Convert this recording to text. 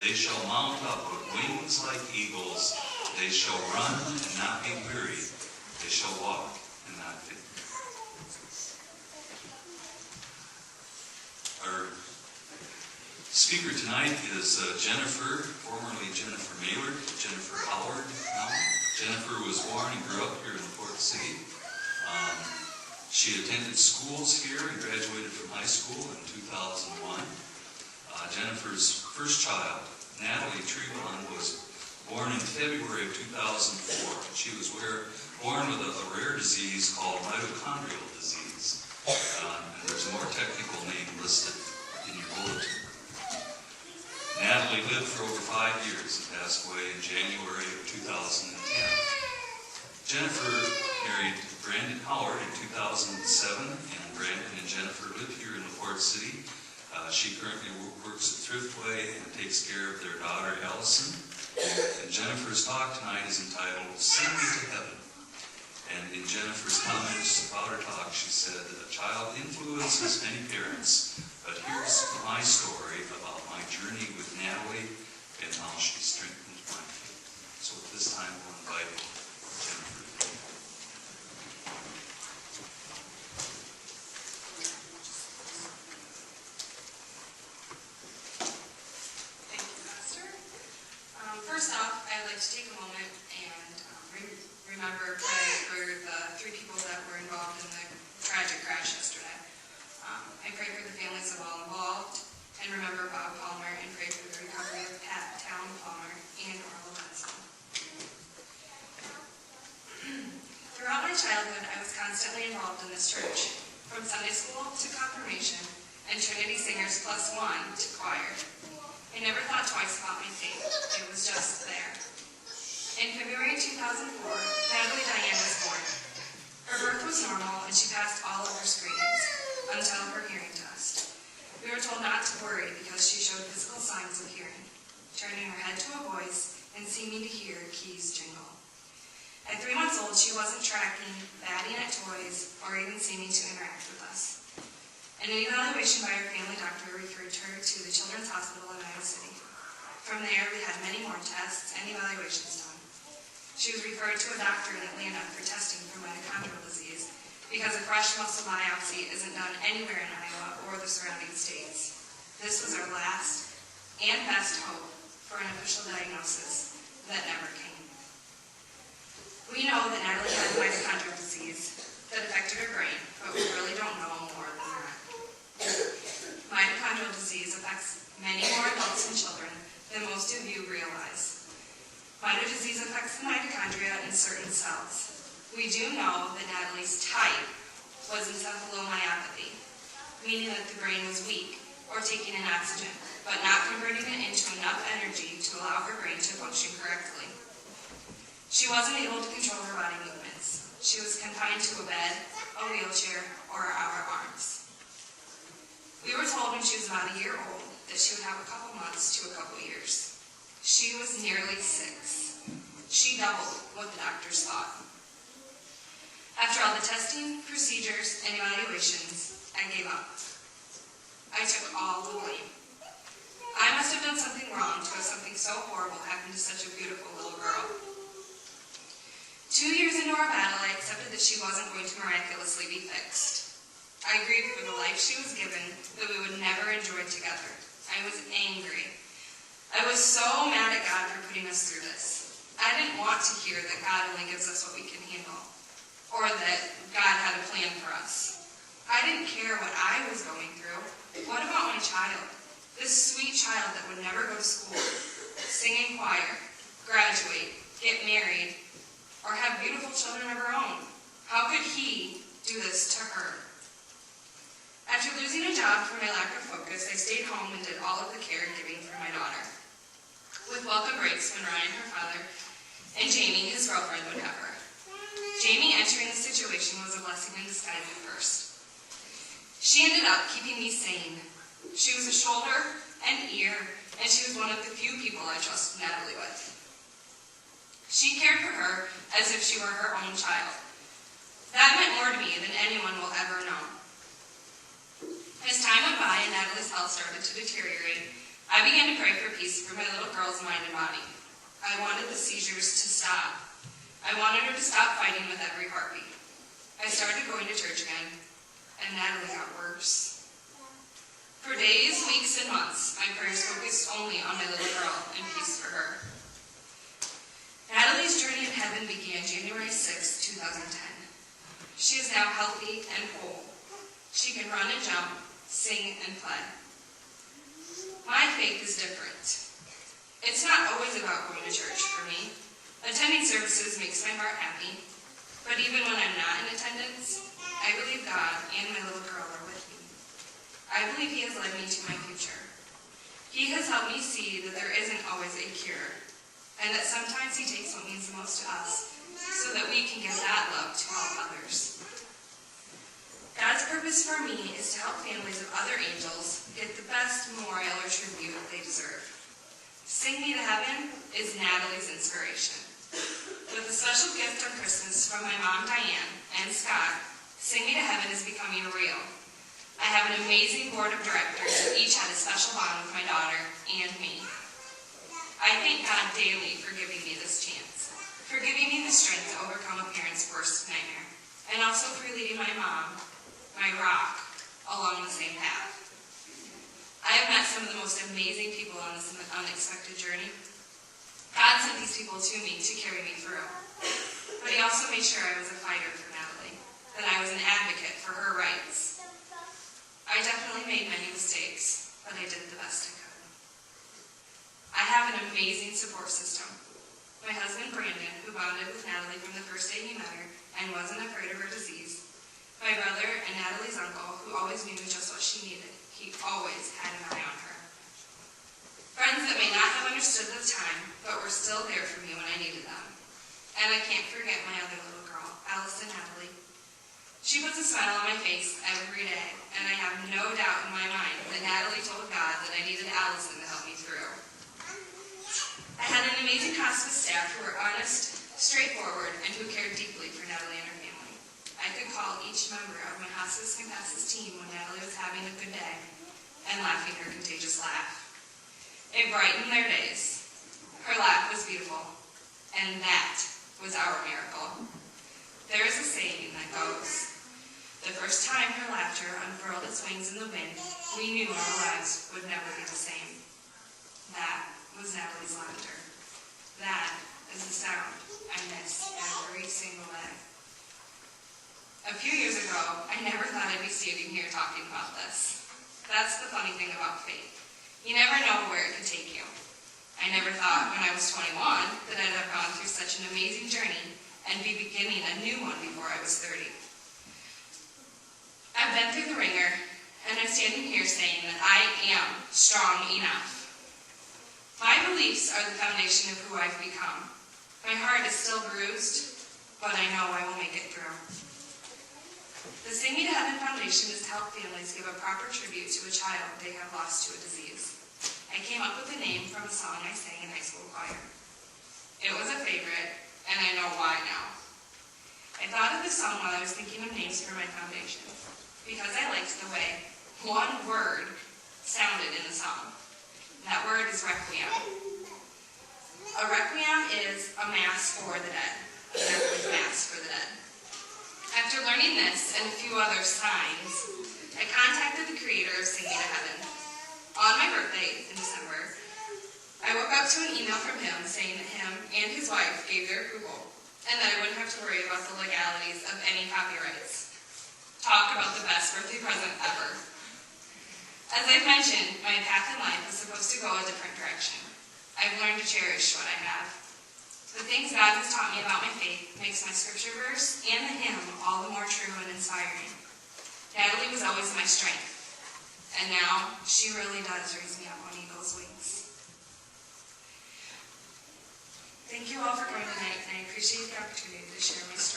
They shall mount up with wings like eagles. They shall run and not be weary. They shall walk and not faint. Our speaker tonight is Jennifer, formerly Jennifer Maylard, Jennifer Howard now. Jennifer was born and grew up here in Port City. She attended schools here and graduated from high school in 2001. Jennifer's first child, Natalie Trebon, was born in February of 2004. She was born with a rare disease called mitochondrial disease. And there's a more technical name listed in your bulletin. Natalie lived for over 5 years and passed away in January of 2010. Jennifer married Brandon Howard in 2007, and Brandon and Jennifer live here in LaPorte City. She currently works at Thriftway and takes care of their daughter, Allison. And Jennifer's talk tonight is entitled, Send Me to Heaven. And in Jennifer's comments about her talk, she said, a child influences many parents, but here's my story about my journey with Natalie and how she strengthened my faith. So at this time, we'll invite Jennifer. First off, I'd like to take a moment and pray for the 3 people that were involved in the tragic crash yesterday. I pray for the families of all involved, and remember Bob Palmer, and pray for the recovery of Pat Town Palmer and Orla Benson. Throughout my childhood, I was constantly involved in this church, from Sunday school to confirmation, and Trinity Singers +1 to choir. I never thought twice about my faith. It was just there. In February 2004, Natalie Diane was born. Her birth was normal, and she passed all of her screenings until her hearing test. We were told not to worry because she showed physical signs of hearing, turning her head to a voice and seeming to hear keys jingle. At 3 months old, she wasn't tracking, batting at toys, or even seeming to interact with us. An evaluation by her family doctor referred her to the Children's Hospital in Iowa City. From there, we had many more tests and evaluations done. She was referred to a doctor in Atlanta for testing for mitochondrial disease because a fresh muscle biopsy isn't done anywhere in Iowa or the surrounding states. This was our last and best hope for an official diagnosis that never came. We know that Natalie had mitochondrial disease that affected her brain, but we really don't know more than that. Mitochondrial disease affects many more adults and children than most of you realize. Mitochondrial disease affects the mitochondria in certain cells. We do know that Natalie's type was encephalomyopathy, meaning that the brain was weak or taking in oxygen, but not converting it into enough energy to allow her brain to function correctly. She wasn't able to control her body movements. She was confined to a bed, a wheelchair, or our arms. We were told when she was about a year old that she would have a couple months to a couple years. She was nearly 6. She doubled what the doctors thought. After all the testing, procedures, and evaluations, I gave up. I took all the blame. I must have done something wrong to have something so horrible happen to such a beautiful little girl. 2 years into our battle, I accepted that she wasn't going to miraculously be fixed. I grieved for the life she was given that we would never enjoy together. I was angry. I was so mad at God for putting us through this. I didn't want to hear that God only gives us what we can handle, or that God had a plan for us. I didn't care what I was going through. What about my child? This sweet child that would never go to school, sing in choir, graduate, get married, or have beautiful children of her own. How could he do this to her? After losing a job for my lack of focus, I stayed home and did all of the caregiving for my daughter, with welcome breaks when Ryan, her father, and Jamie, his girlfriend, would have her. Jamie entering the situation was a blessing in disguise at first. She ended up keeping me sane. She was a shoulder and ear, and she was one of the few people I trusted Natalie with. She cared for her as if she were her own child. That meant more to me than anyone will ever know. As time went by and Natalie's health started to deteriorate, I began to pray for peace for my girl's mind and body. I wanted the seizures to stop. I wanted her to stop fighting with every heartbeat. I started going to church again, and Natalie got worse. For days, weeks, and months, my prayers focused only on my little girl and peace for her. Natalie's journey in heaven began January 6, 2010. She is now healthy and whole. She can run and jump, sing and play. My faith is different. It's not always about going to church for me. Attending services makes my heart happy. But even when I'm not in attendance, I believe God and my little girl are with me. I believe He has led me to my future. He has helped me see that there isn't always a cure, and that sometimes He takes what means the most to us so that we can give that love to all others. God's purpose for me is to help families of other angels get the best memorial or tribute they deserve. Sing Me to Heaven is Natalie's inspiration. With a special gift on Christmas from my mom Diane and Scott, Sing Me to Heaven is becoming real. I have an amazing board of directors who each had a special bond with my daughter and me. I thank God daily for giving me this chance, for giving me the strength to overcome a parent's worst nightmare, and also for leading my mom, my rock, along the same path. I have met some of the most amazing people on this unexpected journey. God sent these people to me to carry me through, but He also made sure I was a fighter for Natalie, that I was an advocate for her rights. I definitely made many mistakes, but I did the best I could. I have an amazing support system. My husband, Brandon, who bonded with Natalie from the first day he met her and wasn't afraid of her disease. My brother and Natalie's uncle, who always knew just what she needed. He always had an eye on her. Friends that may not have understood at the time, but were still there for me when I needed them. And I can't forget my other little girl, Allison Natalie. She puts a smile on my face every day, and I have no doubt in my mind that Natalie told God that I needed Allison to help me through. I had an amazing hospice staff who were honest, straightforward, and who cared deeply for Natalie and her family. I could call each member of my hospice and hospice team when Natalie was having a good day and laughing her contagious laugh. It brightened their days. Her laugh was beautiful, and that was our miracle. There is a saying that goes, the first time her laughter unfurled its wings in the wind, we knew our lives would never be the same. That was Natalie's laughter. That is the sound I miss every single day. A few years ago, I never thought I'd be standing here talking about this. That's the funny thing about faith. You never know where it could take you. I never thought when I was 21 that I'd have gone through such an amazing journey and be beginning a new one before I was 30. I've been through the ringer, and I'm standing here saying that I am strong enough. My beliefs are the foundation of who I've become. My heart is still bruised, but I know I will make it through. The Sing Me to Heaven Foundation is to help families give a proper tribute to a child they have lost to a disease. I came up with the name from a song I sang in high school choir. It was a favorite, and I know why now. I thought of this song while I was thinking of names for my foundation, because I liked the way one word sounded in the song. That word is requiem. A requiem is a mass for the dead, a Catholic mass for the dead. After learning this and a few other signs, I contacted the creator of Sing Me to Heaven. On my birthday in December, I woke up to an email from him saying that him and his wife gave their approval and that I wouldn't have to worry about the legalities of any copyrights. Talk about the best birthday present ever. As I've mentioned, my path in life is supposed to go a different direction. I've learned to cherish what I have. The things God has taught me about my faith makes my scripture verse and the hymn all the more true and inspiring. Natalie was always my strength, and now she really does raise me up on eagle's wings. Thank you all for coming tonight, and I appreciate the opportunity to share my story.